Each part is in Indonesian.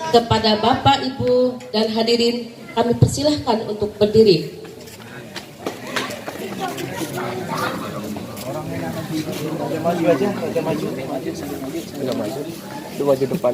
Kepada Bapak, Ibu, dan hadirin kami persilahkan untuk berdiri. Maju aja, maju depan.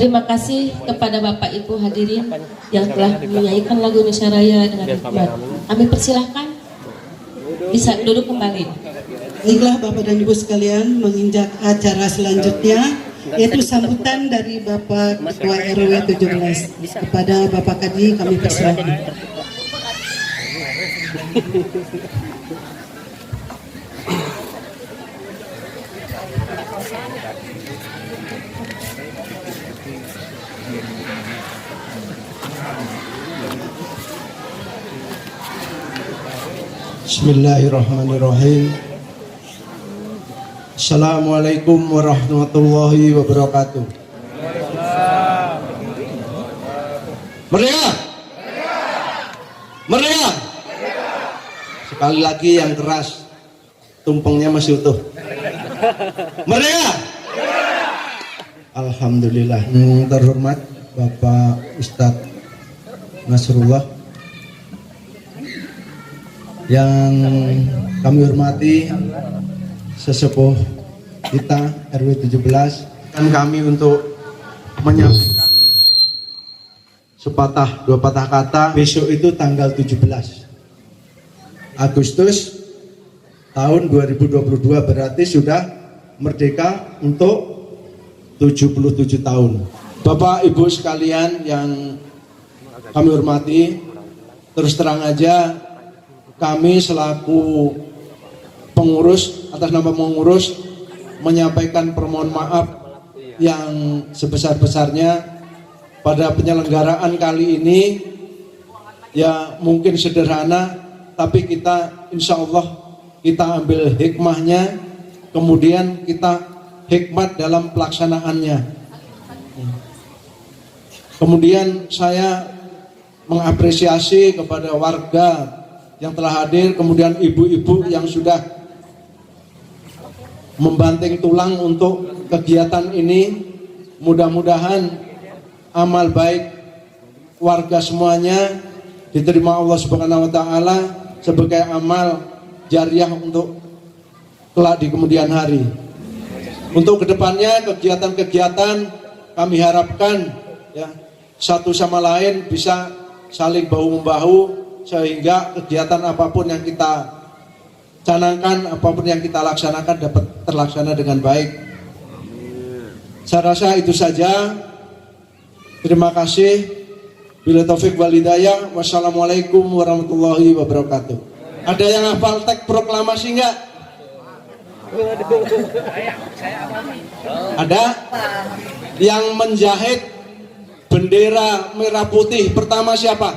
Terima kasih kepada Bapak Ibu hadirin yang telah menyanyikan lagu Indonesia Raya dengan hikmat. Kami persilahkan bisa duduk kembali. Baiklah Bapak dan Ibu sekalian, menginjak acara selanjutnya yaitu sambutan dari Bapak Ketua RW 17. Kepada Bapak Kadi kami persilahkan. Bismillahirrahmanirrahim. Assalamualaikum warahmatullahi wabarakatuh. Merdeka! Merdeka! Sekali lagi yang keras, tumpengnya masih utuh. Merdeka! Alhamdulillah. Terhormat Bapak Ustadz Nasrullah, yang kami hormati sesepuh kita RW 17, dan kami untuk menyampaikan sepatah dua patah kata. Besok itu tanggal 17 Agustus tahun 2022, berarti sudah merdeka untuk 77 tahun. Bapak Ibu sekalian yang kami hormati, terus terang aja kami selaku pengurus, atas nama pengurus, menyampaikan permohonan maaf yang sebesar-besarnya pada penyelenggaraan kali ini. Ya mungkin sederhana, tapi kita insya Allah kita ambil hikmahnya, kemudian kita hikmat dalam pelaksanaannya. Kemudian saya mengapresiasi kepada warga yang telah hadir, kemudian ibu-ibu yang sudah membanting tulang untuk kegiatan ini. Mudah-mudahan amal baik warga semuanya diterima Allah Subhanahu wa taala sebagai amal jariah untuk kelak di kemudian hari. Untuk kedepannya kegiatan-kegiatan kami harapkan ya satu sama lain bisa saling bahu-membahu, sehingga kegiatan apapun yang kita canangkan, apapun yang kita laksanakan dapat terlaksana dengan baik. Saya rasa itu saja. Terima kasih. Bila taufik wal hidayah. Wassalamualaikum warahmatullahi wabarakatuh. Ada yang hafal teks proklamasi enggak? Ada? Yang menjahit bendera merah putih pertama siapa?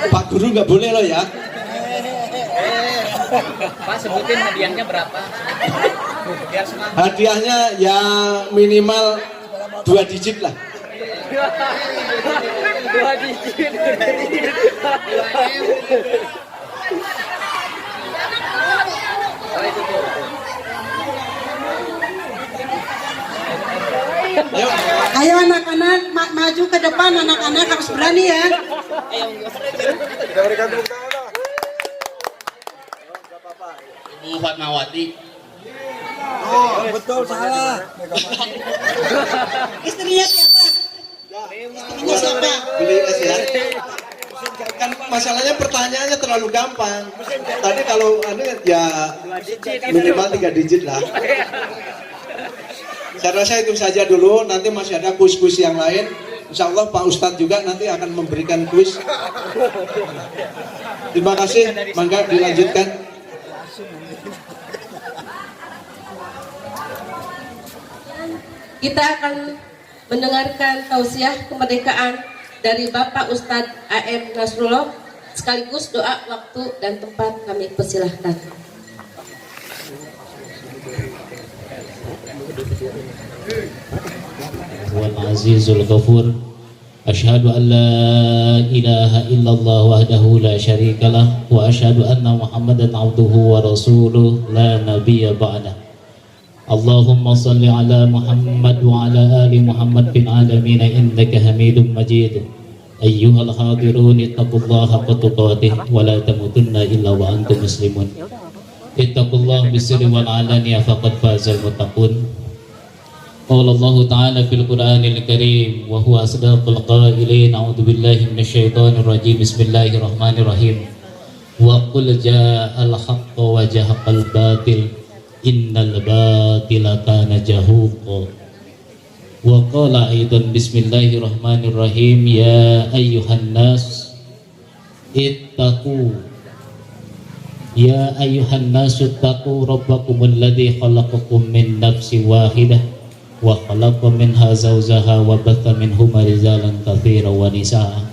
Pak Guru nggak boleh loh ya. Pak, sebutin hadiahnya berapa? Biar semangat. Hadiahnya ya minimal 2 digit lah. 2 digit. Ayo. Ayo anak-anak maju ke depan, anak-anak harus berani ya. Kita berikan tepuk tangan lah. Ibu Fatmawati. Oh, betul salah. Istrinya siapa? Istrinya siapa? Beli es ya. Kan masalahnya pertanyaannya terlalu gampang. Tadi kalau ya minimal 3 digit lah. Saya rasa itu saja dulu. Nanti masih ada kuis-kuis yang lain. Insya Allah Pak Ustadz juga nanti akan memberikan kuis. Terima kasih. Mangga dilanjutkan. Kita akan mendengarkan tausiah kemerdekaan dari Bapak Ustadz A.M. Nasrullah, sekaligus doa waktu dan tempat kami persilahkan. Wal azizul ghafur. Asyhadu an la ilaha illallah wahdahu la syarikalah wa asyhadu anna Muhammadan abduhu wa rasuluh la nabiyya ba'dah. Allahumma salli ala Muhammad wa ala ali Muhammad fil alamin innaka Hamidum Majid. Ayyuhal hadirun ittaqullaha haqqa tuqatih wa la tamutunna illa wa antum muslimun. Ittaqullaha bisirri wal alaniya faqad fazal muttaqun. Qala Allah Ta'ala fil Qur'anil Karim wa huwa asdaqul qailin. A'udzu billahi minasyaitonir rajim. Bismillahirrahmanirrahim. Wa qul ja'al haqqu wa jahaqal batil innal batila kana zahuqa. Wa qala aidan bismillahirrahmanirrahim. Ya ayyuhan nas ittaqu ya ayyuhan nas ittaqu rabbakumul ladzi khalaqakum min nafsin wahidah wa khalaqa minha zawjaha wa batha minhuma rijalan katsiran wa nisaa.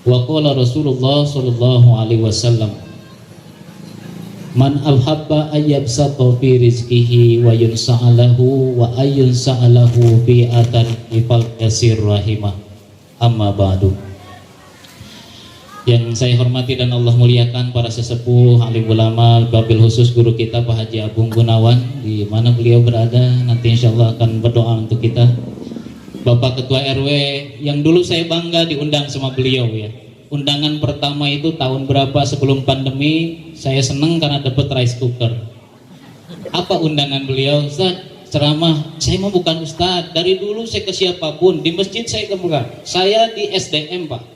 Wa qala Rasulullah sallallahu alaihi wasallam, man alhabba ayyabsata fi rizqihi wa yunsa'alahu wa ayyunsa'alahu fi atan ifal yasir rahimah. Amma ba'du. Yang saya hormati dan Allah muliakan para sesepuh, alim ulama, wabil khusus guru kita Pak Haji Agung Gunawan, di mana beliau berada, nanti insya Allah akan berdoa untuk kita. Bapak Ketua RW yang dulu saya bangga diundang sama beliau ya. Undangan pertama itu tahun berapa sebelum pandemi, saya seneng karena dapat rice cooker. Apa undangan beliau? Ustaz, ceramah. Saya mau bukan Ustaz, dari dulu saya ke siapapun, di masjid saya kebuka. Saya di SDM Pak.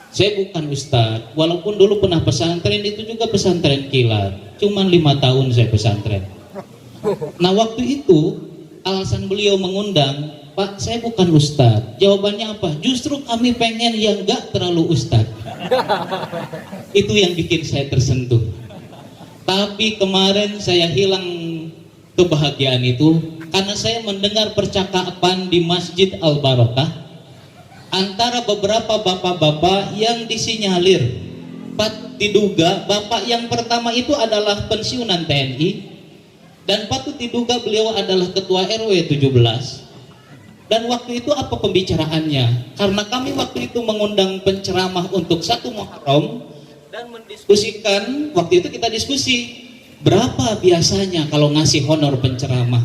Saya bukan Ustadz, walaupun dulu pernah pesantren, itu juga pesantren kilat. Cuman 5 tahun saya pesantren. Nah waktu itu alasan beliau mengundang, Pak saya bukan Ustadz. Jawabannya apa? Justru kami pengen yang gak terlalu Ustadz. Itu yang bikin saya tersentuh. Tapi kemarin saya hilang kebahagiaan itu karena saya mendengar percakapan di Masjid Al-Barakah antara beberapa bapak-bapak yang disinyalir diduga bapak yang pertama itu adalah pensiunan TNI dan patut diduga beliau adalah ketua RW 17. Dan waktu itu apa pembicaraannya? Karena kami waktu itu mengundang penceramah untuk 1 Muharram dan mendiskusikan, waktu itu kita diskusi berapa biasanya kalau ngasih honor penceramah.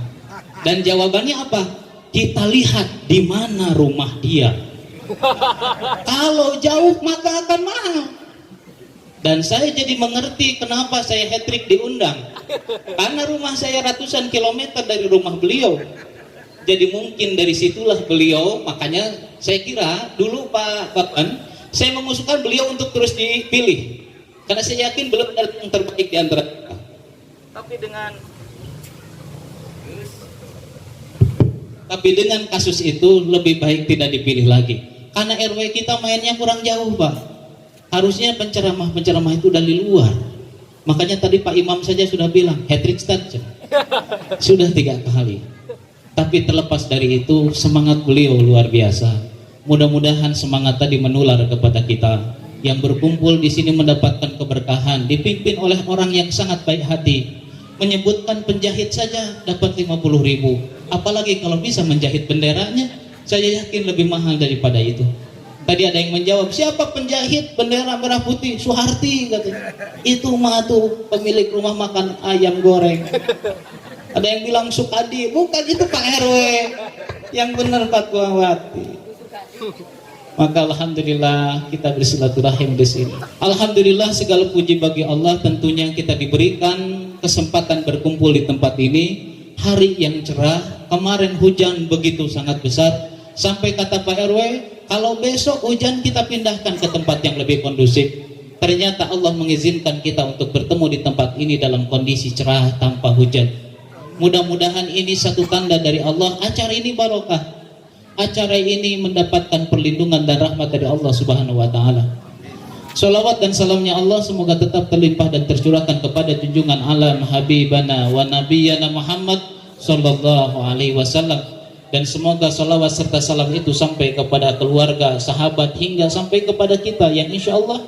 Dan jawabannya apa? Kita lihat di mana rumah dia. Kalau jauh maka akan mahal. Dan saya jadi mengerti kenapa saya hat-trick diundang. Karena rumah saya ratusan kilometer dari rumah beliau. Jadi mungkin dari situlah beliau, makanya saya kira dulu Pak Batman, saya mengusulkan beliau untuk terus dipilih. Karena saya yakin belum ada yang terbaik di antara kita. Tapi dengan kasus itu lebih baik tidak dipilih lagi. Karena RW kita mainnya kurang jauh, Pak. Harusnya penceramah itu dari luar. Makanya tadi Pak Imam saja sudah bilang hat-trick saja. Sudah 3 kali. Tapi terlepas dari itu, semangat beliau luar biasa. Mudah-mudahan semangat tadi menular kepada kita. Yang berkumpul di sini mendapatkan keberkahan, dipimpin oleh orang yang sangat baik hati. Menyebutkan penjahit saja dapat 50.000. Apalagi kalau bisa menjahit benderanya, saya yakin lebih mahal daripada itu. Tadi ada yang menjawab, siapa penjahit bendera merah putih? Suharti katanya. Itu mah tuh pemilik rumah makan ayam goreng. Ada yang bilang Sukadi, bukan, itu Pak RW. Yang benar Fatwawati. Maka alhamdulillah kita bersilaturahim di sini. Alhamdulillah segala puji bagi Allah, tentunya kita diberikan kesempatan berkumpul di tempat ini. Hari yang cerah, kemarin hujan begitu sangat besar. Sampai kata Pak RW, kalau besok hujan kita pindahkan ke tempat yang lebih kondusif. Ternyata Allah mengizinkan kita untuk bertemu di tempat ini dalam kondisi cerah tanpa hujan. Mudah-mudahan ini satu tanda dari Allah, acara ini barokah. Acara ini mendapatkan perlindungan dan rahmat dari Allah Subhanahu wa taala. Salawat dan salamnya Allah semoga tetap terlimpah dan tercurahkan kepada junjungan alam Habibana wa Nabiyana Muhammad sallallahu alaihi wasallam, dan semoga salawat serta salam itu sampai kepada keluarga, sahabat, hingga sampai kepada kita yang insya Allah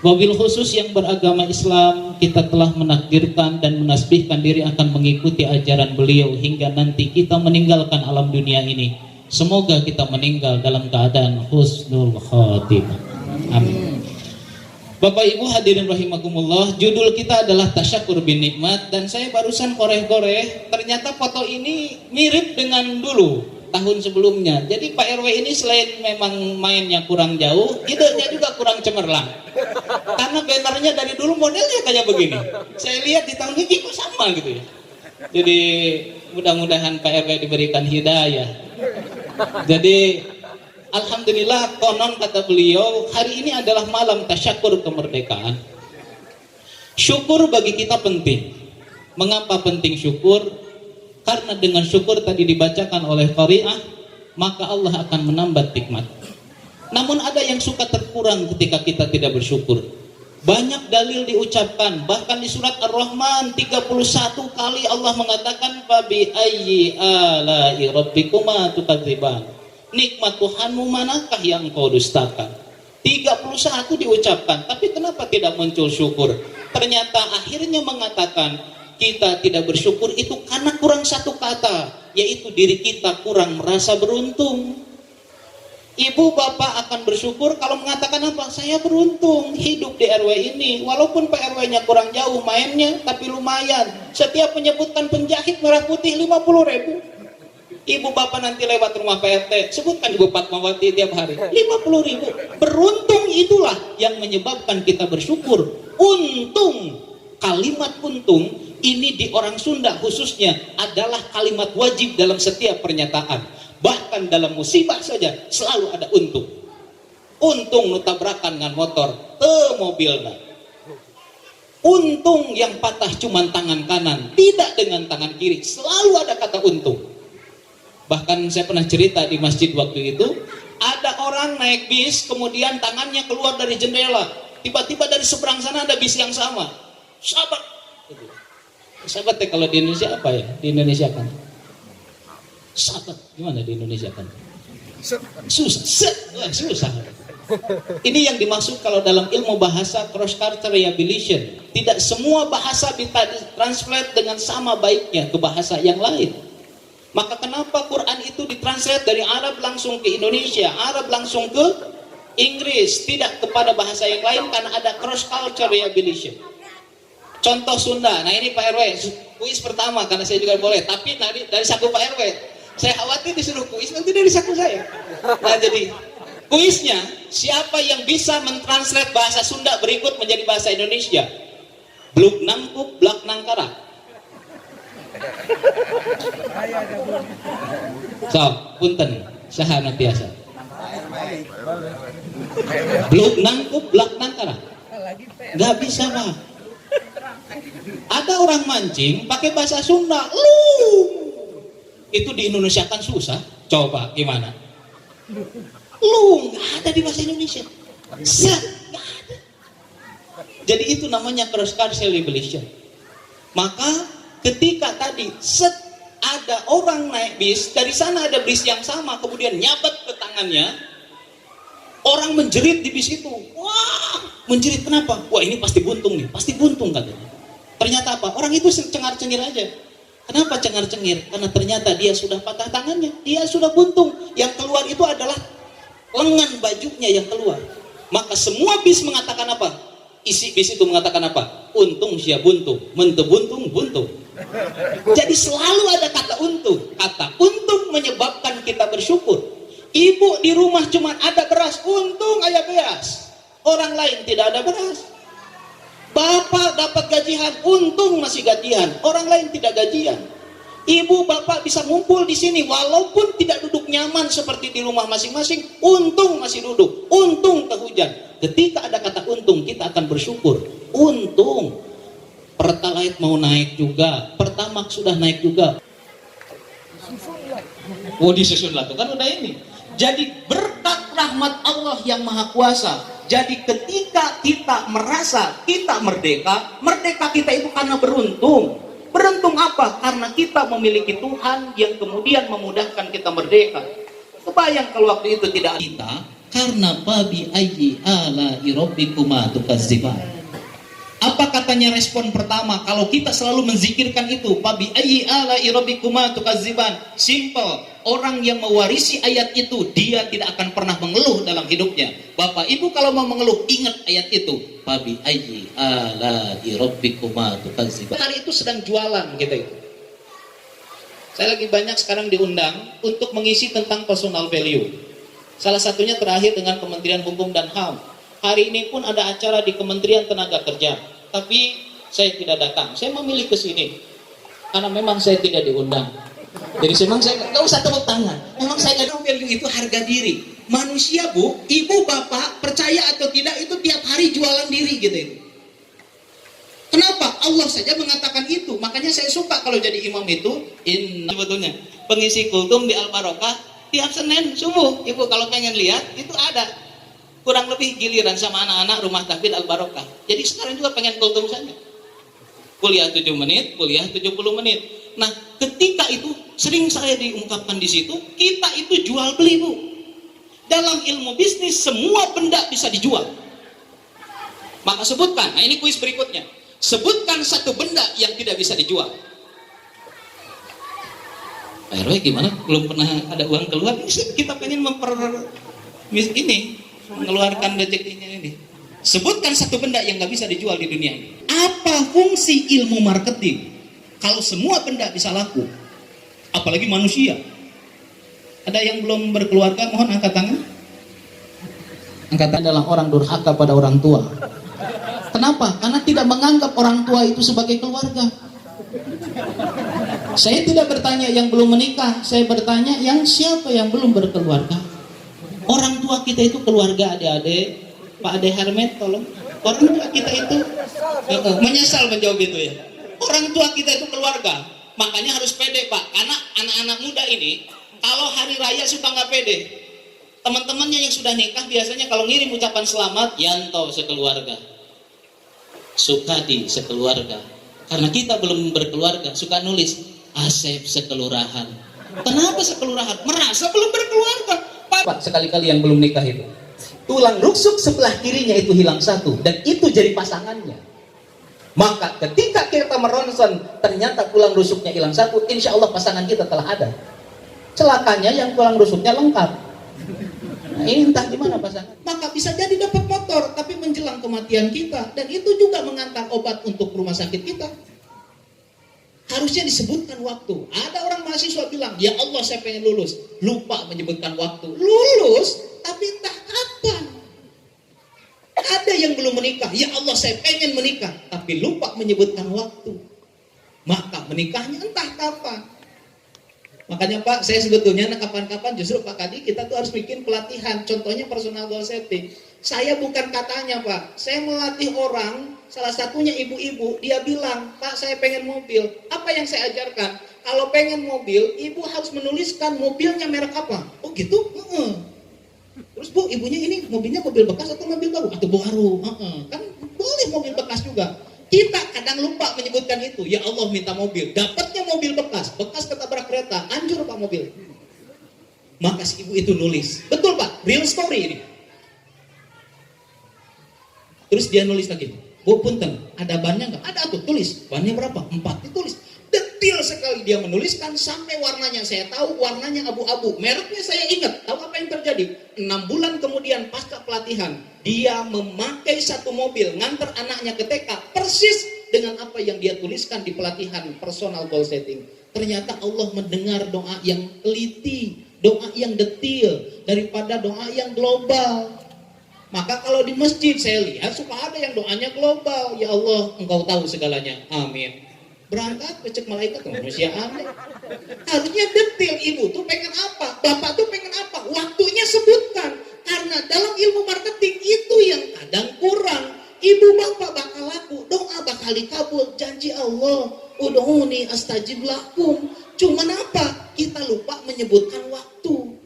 wabil khusus yang beragama Islam, kita telah menakdirkan dan menasbihkan diri akan mengikuti ajaran beliau hingga nanti kita meninggalkan alam dunia ini. Semoga kita meninggal dalam keadaan husnul khatimah. Amin. Bapak Ibu hadirin rahimakumullah, judul kita adalah Tasyakur bin Nikmat, dan saya barusan koreh-koreh, ternyata foto ini mirip dengan dulu tahun sebelumnya. Jadi Pak RW ini selain memang mainnya kurang jauh, idenya juga kurang cemerlang. Karena bannernya dari dulu modelnya kayak begini. Saya lihat di tahun ini kok sama gitu ya. Jadi mudah-mudahan Pak RW diberikan hidayah. Jadi alhamdulillah, konon kata beliau, hari ini adalah malam tasyakur kemerdekaan. Syukur bagi kita penting. Mengapa penting syukur? Karena dengan syukur tadi dibacakan oleh qari'ah, maka Allah akan menambah nikmat. Namun ada yang suka terkurang ketika kita tidak bersyukur. Banyak dalil diucapkan, bahkan di surat Ar-Rahman 31 kali Allah mengatakan fabi ayyi ala'i rabbikuma tukadziban. Nikmat Tuhanmu manakah yang kau dustakan? 31 diucapkan, tapi kenapa tidak muncul syukur? Ternyata akhirnya mengatakan kita tidak bersyukur itu karena kurang satu kata, yaitu diri kita kurang merasa beruntung. Ibu bapak akan bersyukur kalau mengatakan apa? Saya beruntung hidup di RW ini. Walaupun Pak RW-nya kurang jauh mainnya, tapi lumayan. Setiap menyebutkan penjahit merah putih 50.000. Ibu bapak nanti lewat rumah Pak RT, sebutkan Ibu Fatmawati tiap hari 50.000. Beruntung itulah yang menyebabkan kita bersyukur. Untung, kalimat untung ini di orang Sunda khususnya adalah kalimat wajib dalam setiap pernyataan. Bahkan dalam musibah saja selalu ada untung. Untung nu tabrakan dengan motor mobilnya. Untung yang patah cuma tangan kanan, tidak dengan tangan kiri. Selalu ada kata untung. Bahkan saya pernah cerita di masjid waktu itu, ada orang naik bis, kemudian tangannya keluar dari jendela. Tiba-tiba dari seberang sana ada bis yang sama. Sahabat. Sahabat kalau di Indonesia apa ya? Di Indonesia kan sahabat, gimana di Indonesia kan? Susah. Ini yang dimaksud kalau dalam ilmu bahasa cross cultural rehabilitation. Tidak semua bahasa bisa ditranslate dengan sama baiknya ke bahasa yang lain. Maka kenapa Quran itu ditranslate dari Arab langsung ke Indonesia, Arab langsung ke Inggris, tidak kepada bahasa yang lain, karena ada cross cultural rehabilitation. Contoh Sunda. Nah ini Pak RW, kuis pertama karena saya juga boleh, tapi dari saku Pak RW. Saya khawatir disuruh kuis nanti dari saku saya. Nah jadi kuisnya, siapa yang bisa mentranslate bahasa Sunda berikut menjadi bahasa Indonesia? Bluk nangkup, blak nangkara. So, punten, sahana biasa. Bluk nangkup, blak nangkara. Nggak bisa Pak. Ada orang mancing pakai bahasa Sunda, lung. Itu di Indonesia kan susah. Coba gimana? Lung, nggak ada di bahasa Indonesia. Set, nggak ada. Jadi itu namanya cross cultural liberation. Maka ketika tadi set ada orang naik bis, dari sana ada bis yang sama, kemudian nyabat ke tangannya, orang menjerit di bis itu. Wah, menjerit kenapa? Wah ini pasti buntung nih, pasti buntung katanya. Ternyata apa? Orang itu cengar-cengir aja. Kenapa cengar-cengir? Karena ternyata dia sudah patah tangannya, dia sudah buntung. Yang keluar itu adalah lengan bajunya yang keluar. Maka semua bis mengatakan apa? Isi bis itu mengatakan apa? Untung sia buntung, mentebuntung buntung. Jadi selalu ada kata untung. Kata untung menyebabkan kita bersyukur. Ibu di rumah cuma ada beras, untung ayah beras. Orang lain tidak ada beras. Bapak dapat gajian, untung masih gajian. Orang lain tidak gajian. Ibu bapak bisa ngumpul di sini walaupun tidak duduk nyaman seperti di rumah masing-masing, untung masih duduk. Untung kehujan. Ketika ada kata untung, kita akan bersyukur. Untung Pertalite mau naik juga, Pertamax sudah naik juga. Oh disusun lah tuh kan udah ini. Jadi berkat rahmat Allah yang Maha Kuasa. Jadi ketika kita merasa kita merdeka, merdeka kita itu karena beruntung. Beruntung apa? Karena kita memiliki Tuhan yang kemudian memudahkan kita merdeka. Kebayang kalau waktu itu tidak kita, karena babi ayyi ala rabbikuma tukadziban. Apa katanya respon pertama kalau kita selalu menzikirkan itu? Babi ayyi ala rabbikuma tukadziban. Simple. Orang yang mewarisi ayat itu, dia tidak akan pernah mengeluh dalam hidupnya. Bapak Ibu kalau mau mengeluh, ingat ayat itu. Babi ayyi ala rabbikuma tukadziban. Hari itu sedang jualan kita itu. Saya lagi banyak sekarang diundang untuk mengisi tentang personal value. Salah satunya terakhir dengan Kementerian Hukum dan HAM. Hari ini pun ada acara di Kementerian Tenaga Kerja. Tapi saya tidak datang. Saya memilih ke sini. Karena memang saya tidak diundang. Jadi memang saya nggak usah tepuk tangan. Memang saya nggak tahu value itu harga diri. Manusia bu, ibu bapak percaya atau tidak itu tiap hari jualan diri gitu itu. Kenapa? Allah saja mengatakan itu. Makanya saya suka kalau jadi imam itu. Sebetulnya pengisi kultum di Al Barokah tiap Senin subuh. Ibu kalau pengen lihat itu ada. Kurang lebih giliran sama anak-anak rumah tahfidz Al Barokah. Jadi sekarang juga pengen kultum saja. Kuliah 7 menit, kuliah 70 menit. Nah, ketika itu sering saya diungkapkan di situ, kita itu jual beli bu. Dalam ilmu bisnis semua benda bisa dijual. Maka sebutkan. Nah ini kuis berikutnya. Sebutkan satu benda yang tidak bisa dijual. Pak RW gimana? Belum pernah ada uang keluar. Kita pengen mengeluarkan rezekinya ini. Sebutkan satu benda yang nggak bisa dijual di dunia ini. Apa fungsi ilmu marketing? Kalau semua benda bisa laku, apalagi manusia. Ada yang belum berkeluarga? Mohon angkat tangan. Angkat tangan adalah orang durhaka pada orang tua. Kenapa? Karena tidak menganggap orang tua itu sebagai keluarga. Saya tidak bertanya yang belum menikah, saya bertanya yang siapa yang belum berkeluarga. Orang tua kita itu keluarga adik-adik. Pak Ade Hermet tolong. Orang tua kita itu menyesal menjawab itu ya. Orang tua kita itu keluarga. Makanya harus pede Pak. Karena anak-anak muda ini kalau hari raya suka nggak pede. Teman-temannya yang sudah nikah biasanya kalau ngirim ucapan selamat, Yanto sekeluarga. Sukadi sekeluarga. Karena kita belum berkeluarga, suka nulis Asep sekelurahan. Kenapa sekelurahan? Merasa belum berkeluarga. Pak, sekali-kali yang belum nikah itu, tulang rusuk sebelah kirinya itu hilang satu, dan itu jadi pasangannya. Maka ketika kita meronsen, ternyata tulang rusuknya hilang satu, insya Allah pasangan kita telah ada. Celakanya yang tulang rusuknya lengkap. Nah, ini entah gimana pasangan. Maka bisa jadi dapat motor, tapi menjelang kematian kita, dan itu juga mengantar obat untuk rumah sakit kita. Harusnya disebutkan waktu. Ada orang mahasiswa bilang, ya Allah saya pengen lulus. Lupa menyebutkan waktu. Lulus, tapi entah kapan. Ada yang belum menikah, ya Allah saya pengen menikah, tapi lupa menyebutkan waktu. Maka menikahnya entah kapan. Makanya Pak, saya sebetulnya kapan-kapan justru Pak Kadi kita tuh harus bikin pelatihan. Contohnya personal goal setting. Saya bukan katanya Pak, saya melatih orang, salah satunya ibu-ibu, dia bilang, Pak saya pengen mobil. Apa yang saya ajarkan? Kalau pengen mobil, ibu harus menuliskan mobilnya merek apa. Oh gitu? Terus Bu, ibunya ini mobilnya mobil bekas atau mobil baru? Atau baru? Kan boleh mobil bekas juga. Kita kadang lupa menyebutkan itu. Ya Allah minta mobil, dapatnya mobil bekas, bekas ketabrak kereta, hancur Pak mobil. Maka si ibu itu nulis, betul Pak, real story ini. Terus dia nulis lagi, Bu punten, ada bannya nggak? Ada tuh, tulis. Bannya berapa? 4, ditulis. Detail sekali dia menuliskan sampai warnanya. Saya tahu warnanya abu-abu. Mereknya saya ingat. Tahu apa yang terjadi? 6 bulan kemudian pasca pelatihan, dia memakai satu mobil, nganter anaknya ke TK, persis dengan apa yang dia tuliskan di pelatihan personal goal setting. Ternyata Allah mendengar doa yang teliti, doa yang detail, daripada doa yang global. Maka kalau di masjid saya lihat suka ada yang doanya global. Ya Allah, Engkau tahu segalanya. Amin. Berangkat becek malaikat manusia aneh. Harusnya detail, ibu tuh pengen apa, bapak tuh pengen apa, waktunya sebutkan. Karena dalam ilmu marketing itu yang kadang kurang. Ibu bapak bakal laku, doa bakal dikabul, janji Allah. Ud'uni astajib lakum. Cuman apa? Kita lupa menyebutkan waktu.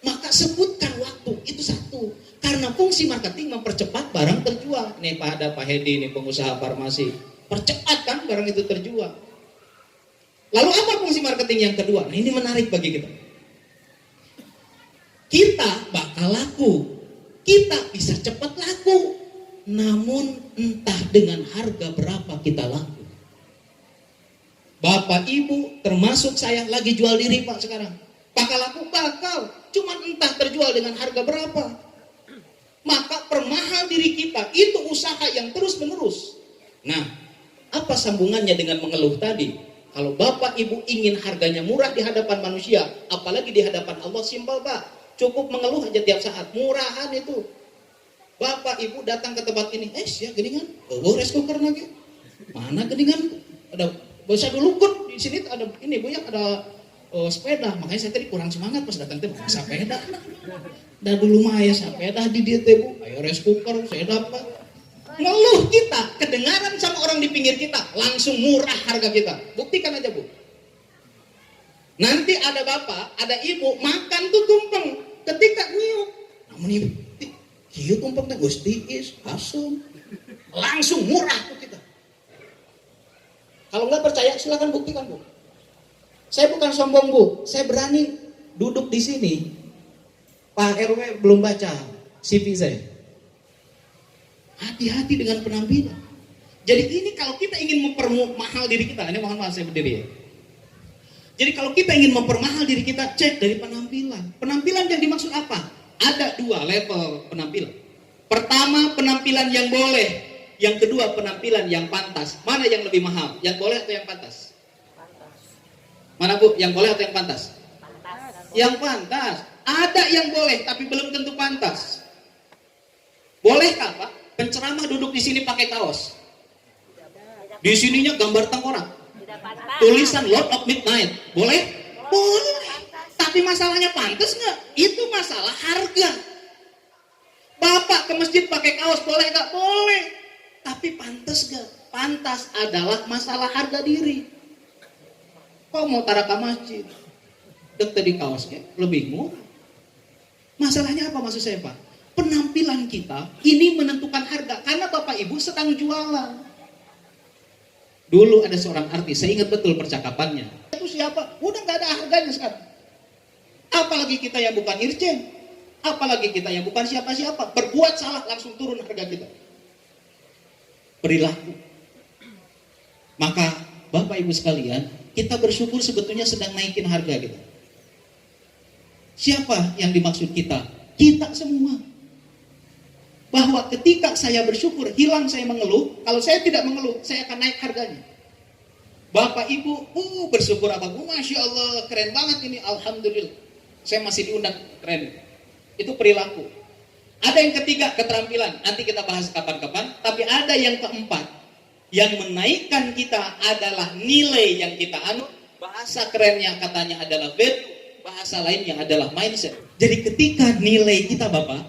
Maka sebutkan waktu, itu satu. Karena fungsi marketing mempercepat barang terjual. Nih Pak Hedi, nih pengusaha farmasi. Percepat kan barang itu terjual. Lalu apa fungsi marketing yang kedua? Nah ini menarik bagi kita. Kita bakal laku. Kita bisa cepat laku. Namun entah dengan harga berapa kita laku. Bapak Ibu termasuk saya lagi jual diri Pak sekarang. Bakal laku? Bakal. Cuman entah terjual dengan harga berapa. Maka permahal diri kita itu usaha yang terus menerus. Nah, apa sambungannya dengan mengeluh tadi? Kalau Bapak Ibu ingin harganya murah di hadapan manusia, apalagi di hadapan Allah, simpel Pak. Cukup mengeluh aja tiap saat, murahan itu. Bapak Ibu datang ke tempat ini, ya geningan, rice cooker lagi. Mana geningan? Ada bisa dulu kan di sini ada ini Bu ya, ada sepeda. Makanya saya tadi kurang semangat pas datang teh sepeda. Dah dulu mah ya sepeda di dia teh Bu. Ayo rice cooker saya dapat. Ngeluh kita, kedengaran sama orang di pinggir kita, langsung murah harga kita. Buktikan aja Bu. Nanti ada bapak, ada ibu, makan tuh tumpeng. Ketika nyiuk, namun ini, kieu tumpeng teh geus tiis, asum. Langsung murah tuh kita. Kalau nggak percaya, silakan buktikan Bu. Saya bukan sombong Bu, saya berani duduk di sini. Pak RW belum baca CV saya. Hati-hati dengan penampilan. Jadi ini kalau kita ingin mempermahal diri kita, ini mohon maaf saya berdiri ya. Jadi kalau kita ingin mempermahal diri kita, cek dari penampilan. Penampilan yang dimaksud apa? Ada 2 level penampilan. Pertama, penampilan yang boleh. Yang kedua, penampilan yang pantas. Mana yang lebih mahal? Yang boleh atau yang pantas? Mana Bu? Yang boleh atau yang pantas? Yang pantas. Ada yang boleh, tapi belum tentu pantas. Bolehkah Pak? Penceramah duduk di sini pakai kaos. Di sininya gambar tengkorak. Tulisan Lord of Midnight. Boleh? Boleh. Tapi masalahnya pantas nggak? Itu masalah harga. Bapak ke masjid pakai kaos boleh nggak? Boleh. Tapi pantas nggak? Pantas adalah masalah harga diri. Kok mau taruh ke masjid? Dek tadi kaosnya lebih murah. Masalahnya apa maksud saya Pak? Penampilan kita ini menentukan harga. Karena Bapak Ibu sedang jualan. Dulu ada seorang artis, saya ingat betul percakapannya. Itu siapa? Udah gak ada harganya sekarang. Apalagi kita yang bukan irjen. Apalagi kita yang bukan siapa-siapa. Berbuat salah langsung turun harga kita. Perilaku. Maka Bapak Ibu sekalian, kita bersyukur sebetulnya sedang naikin harga kita. Siapa yang dimaksud kita? Kita semua. Bahwa ketika saya bersyukur, hilang saya mengeluh. Kalau saya tidak mengeluh, saya akan naik harganya. Bapak Ibu, bersyukur apa? Masya Allah, keren banget ini, Alhamdulillah. Saya masih diundang, keren. Itu perilaku. Ada yang ketiga, keterampilan. Nanti kita bahas kapan-kapan. Tapi ada yang keempat. Yang menaikkan kita adalah nilai yang kita anut. Bahasa kerennya katanya adalah value. Bahasa lainnya adalah mindset. Jadi ketika nilai kita Bapak,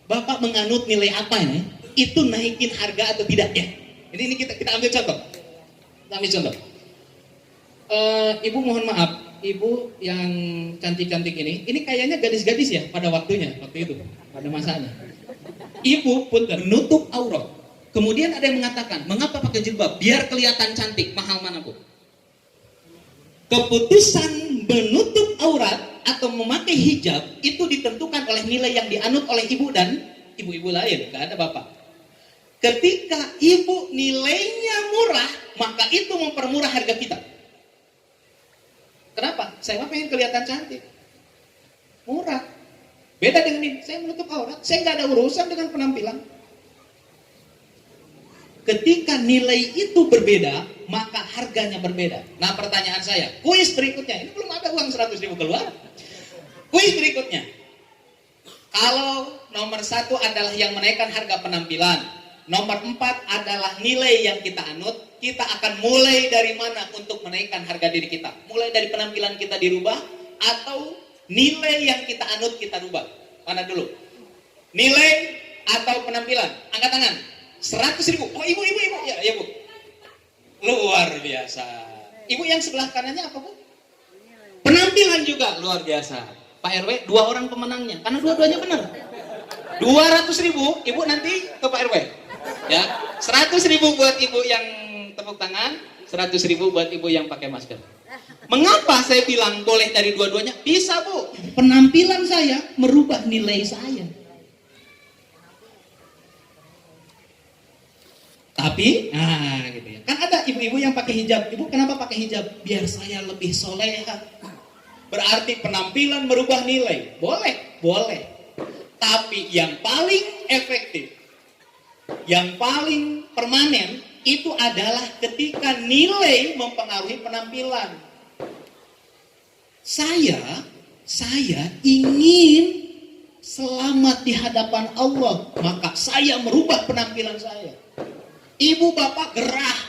Bapak menganut nilai apa ini? Itu naikin harga atau tidak ya? Ini kita ambil contoh. Kita ambil contoh. Ibu mohon maaf, ibu yang cantik-cantik ini kayaknya gadis-gadis ya pada waktu itu, pada masanya. Ibu pun menutup aurat. Kemudian ada yang mengatakan, mengapa pakai jilbab? Biar kelihatan cantik. Mahal mana bu? Keputusan menutup aurat atau memakai hijab itu ditentukan oleh nilai yang dianut oleh ibu dan ibu-ibu lain, gak ada bapak. Ketika ibu nilainya murah, maka itu mempermurah harga kita. Kenapa? Saya mah pengen kelihatan cantik, murah. Beda dengan ini, saya menutup aurat, saya nggak ada urusan dengan penampilan. Ketika nilai itu berbeda, maka harganya berbeda. Nah pertanyaan saya, kuis berikutnya, ini belum ada uang 100.000 keluar. Kuis berikutnya, kalau nomor 1 adalah yang menaikkan harga penampilan, nomor 4 adalah nilai yang kita anut, kita akan mulai dari mana untuk menaikkan harga diri kita? Mulai dari penampilan kita dirubah, atau nilai yang kita anut kita rubah? Mana dulu? Nilai atau penampilan? Angkat tangan. 100.000. Oh ibu. Ya bu. Luar biasa. Ibu yang sebelah kanannya apa bu? Penampilan juga luar biasa. Pak RW 2 orang pemenangnya, karena dua-duanya benar. 200.000 ibu nanti ke Pak RW. Ya, 100.000 buat ibu yang tepuk tangan, 100.000 buat ibu yang pakai masker. Mengapa saya bilang boleh dari dua-duanya? Bisa bu. Penampilan saya merubah nilai saya. Tapi, gitu ya. Kan ada ibu-ibu yang pakai hijab. Ibu kenapa pakai hijab? Biar saya lebih soleha. Berarti penampilan merubah nilai. Boleh. Tapi yang paling efektif, yang paling permanen, itu adalah ketika nilai mempengaruhi penampilan. Saya ingin selamat di hadapan Allah, maka saya merubah penampilan saya. Ibu bapak gerah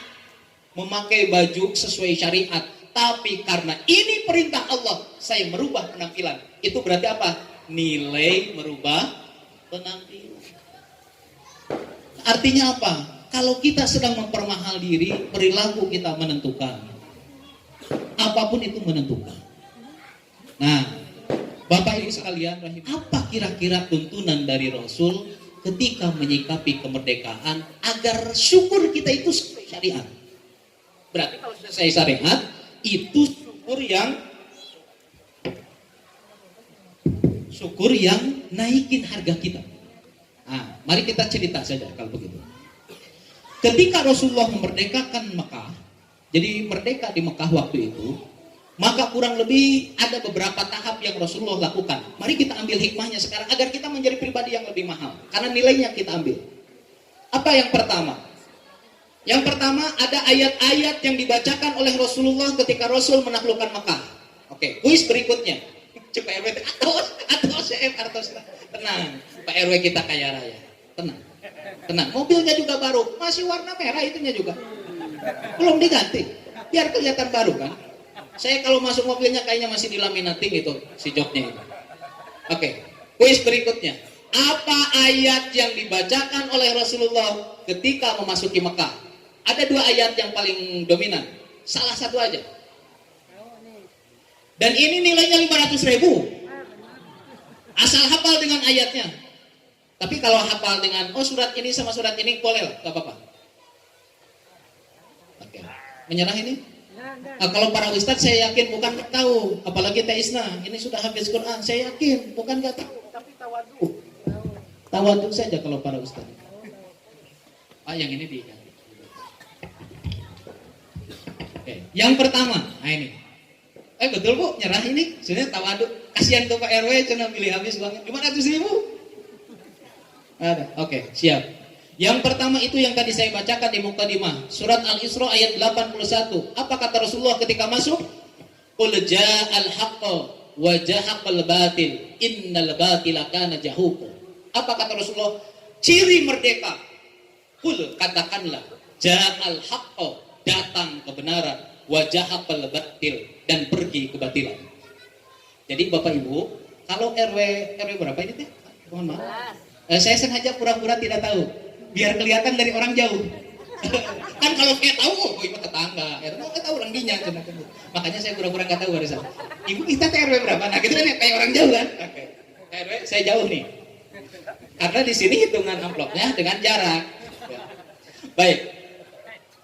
memakai baju sesuai syariat, tapi karena ini perintah Allah, saya merubah penampilan. Itu berarti apa? Nilai merubah penampilan. Artinya apa? Kalau kita sedang mempermahal diri, perilaku kita menentukan. Apapun itu menentukan. Nah, Bapak Ibu sekalian, apa kira-kira tuntunan dari Rasul ketika menyikapi kemerdekaan agar syukur kita itu syariat? Berarti kalau sudah saya syariat, itu syukur yang naikin harga kita. Nah, mari kita cerita saja kalau begitu. Ketika Rasulullah memerdekakan Mekah, jadi merdeka di Mekah waktu itu, maka kurang lebih ada beberapa tahap yang Rasulullah lakukan. Mari kita ambil hikmahnya sekarang agar kita menjadi pribadi yang lebih mahal. Karena nilainya kita ambil. Apa yang pertama? Yang pertama ada ayat-ayat yang dibacakan oleh Rasulullah ketika Rasul menaklukkan Mekah. Oke, kuis berikutnya. Pak RW atau CM Artos. Tenang, Pak RW kita kaya raya. Tenang. Mobilnya juga baru, masih warna merah itunya juga. Belum diganti. Biar kelihatan baru kan. Saya kalau masuk mobilnya kayaknya masih dilaminating itu si joknya itu. Oke, kuis berikutnya. Apa ayat yang dibacakan oleh Rasulullah ketika memasuki Mekah? Ada 2 ayat yang paling dominan. Salah satu aja. Dan ini nilainya 500.000. Asal hafal dengan ayatnya. Tapi kalau hafal dengan surat ini sama surat ini boleh lah, gak apa-apa. Oke. Menyerah ini? Nah, kalau para ustadz saya yakin bukan tahu, apalagi Teh Isna, ini sudah hafiz Quran, saya yakin bukan gak tahu, tapi tawadu. Tawadu saja kalau para ustadz. Yang ini diganti. Oke. Yang pertama, nah ini. Betul bu, nyerah ini, sebenarnya tawadu. Kasihan tuh Pak RW, cuma pilih habis uangnya 500.000. Ada, oke, siap. Yang pertama itu yang tadi saya bacakan di Muqaddimah, surat Al-Isra ayat 81. Apa kata Rasulullah ketika masuk? Qul ja'al haqqo wa jahaqal batil, innal batila kana jahuqa. Apa kata Rasulullah? Ciri merdeka. Qul, katakanlah, ja'al haqqo, datang kebenaran, wa jahaqal batil, dan pergi kebatilan. Jadi Bapak Ibu, kalau RW berapa ini teh? Mohon maaf. Saya sengaja pura-pura tidak tahu, biar kelihatan dari orang jauh. Kan kalau saya tahu, oh ibu tetangga, nggak tahu orang dinya. Makanya saya pura-pura nggak tahu barisan. Ibu kita TRW berapa? Nah gitu kan kayak orang jauh kan? Oke. TRW saya jauh nih. Karena di sini hitungan amplopnya dengan jarak. Ya. Baik.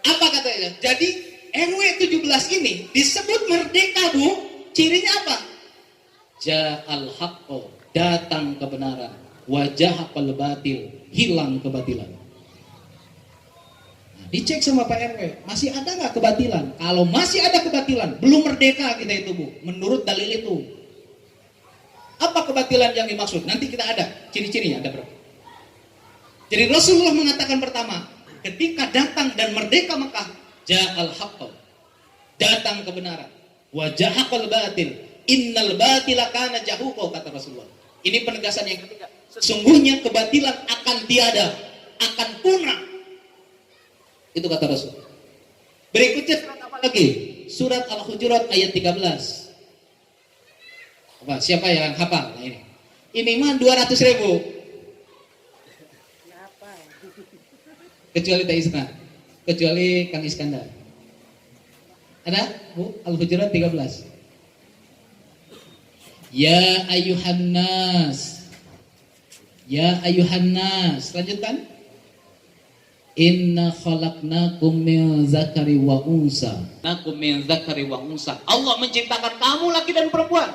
Apa katanya? Jadi RW 17 ini disebut merdeka, Bu. Cirinya apa? Ja'al haqqo, datang kebenaran. Wajah apal batil, hilang kebatilan. Nah, dicek sama Pak RW, masih ada nggak kebatilan? Kalau masih ada kebatilan, belum merdeka kita itu, Bu. Menurut dalil itu. Apa kebatilan yang dimaksud? Nanti kita ada ciri-cirinya, ada berapa? Jadi Rasulullah mengatakan pertama, ketika datang dan merdeka Mekah, ja'al haqqo, datang kebenaran. Wajahaqal batil, innal batila kana jahuqa, kata Rasulullah. Ini penegasan yang ketiga. Sesungguhnya kebatilan akan tiada, akan punah. Itu kata Rasul. Berikutnya surat apa lagi? Surat Al-Hujurat ayat 13. Apa? Siapa yang hafal? Nah, ini mah 200.000. Kecuali Teh Isna, kecuali Kang Iskandar. Ada? Bu, Al-Hujurat 13. Ya ayuhan nas. Ya ayuhan nas. Lanjutkan. Inna khalaqnakum min zakari wa unsa. Nakum min zakari wa unsa. Allah menciptakan kamu laki dan perempuan.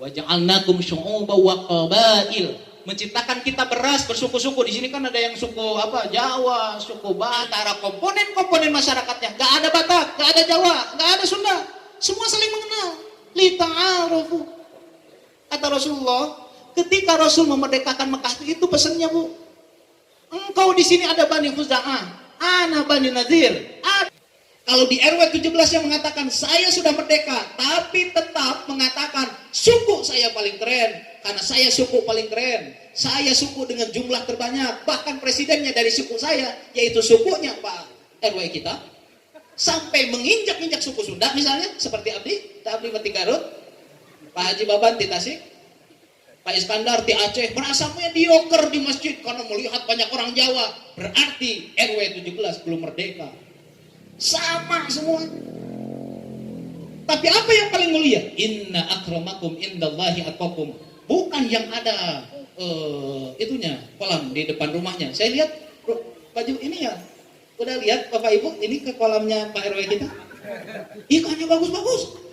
Wa ja'alnakum syu'uban wa qabail. Menciptakan kita beras bersuku-suku. Di sini kan ada yang suku apa? Jawa, suku Batak, komponen masyarakatnya. Gak ada Batak, gak ada Jawa, gak ada Sunda. Semua saling mengenal. Li ta'arufu. Kata Rasulullah, ketika Rasul memerdekakan Mekah itu pesannya, Bu. Engkau di sini ada Bani Khuza'ah, ana Bani Nadir. Kalau di RW 17 yang mengatakan saya sudah merdeka, tapi tetap mengatakan suku saya paling keren, karena saya suku paling keren, saya suku dengan jumlah terbanyak, bahkan presidennya dari suku saya, yaitu sukunya Pak RW kita, sampai menginjak-injak suku Sunda misalnya, seperti Abdi Mati Garut, Pak Haji Baban di Tasik, Pak Iskandar di Aceh, merasa mediocre di masjid karena melihat banyak orang Jawa, berarti RW 17 belum merdeka. Sama semua. Tapi apa yang paling mulia? Inna akramakum indallahi atqakum. Bukan yang ada itunya, kolam di depan rumahnya. Saya lihat baju ini ya. Udah lihat Bapak Ibu, ini ke kolamnya Pak RW kita. Ikannya bagus-bagus.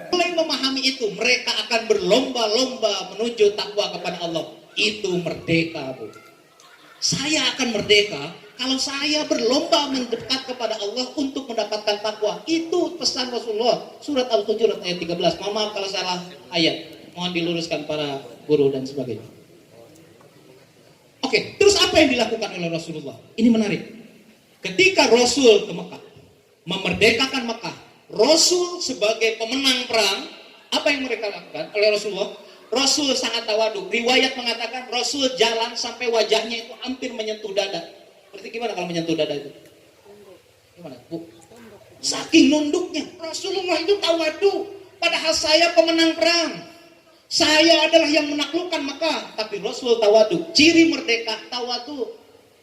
Mulai memahami itu, mereka akan berlomba-lomba menuju takwa kepada Allah. Itu merdeka, Bu. Saya akan merdeka kalau saya berlomba mendekat kepada Allah untuk mendapatkan takwa. Itu pesan Rasulullah. Surat Al-Hujurat ayat 13. Mohon maaf kalau salah ayat. Mohon diluruskan para guru dan sebagainya. Oke, terus apa yang dilakukan oleh Rasulullah? Ini menarik. Ketika Rasul ke Mekah, memerdekakan Mekah, Rasul sebagai pemenang perang, apa yang mereka lakukan oleh Rasulullah? Rasul sangat tawadu. Riwayat mengatakan Rasul jalan sampai wajahnya itu hampir menyentuh dada. Berarti gimana kalau menyentuh dada itu? Gimana, Bu? Saking nunduknya. Rasulullah itu tawadu. Padahal saya pemenang perang. Saya adalah yang menaklukkan Mekah. Tapi Rasul tawadu. Ciri merdeka tawadu.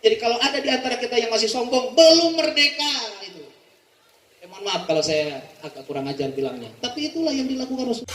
Jadi kalau ada di antara kita yang masih sombong, belum merdeka itu. Mohon maaf kalau saya agak kurang ajar bilangnya. Tapi itulah yang dilakukan Rasul.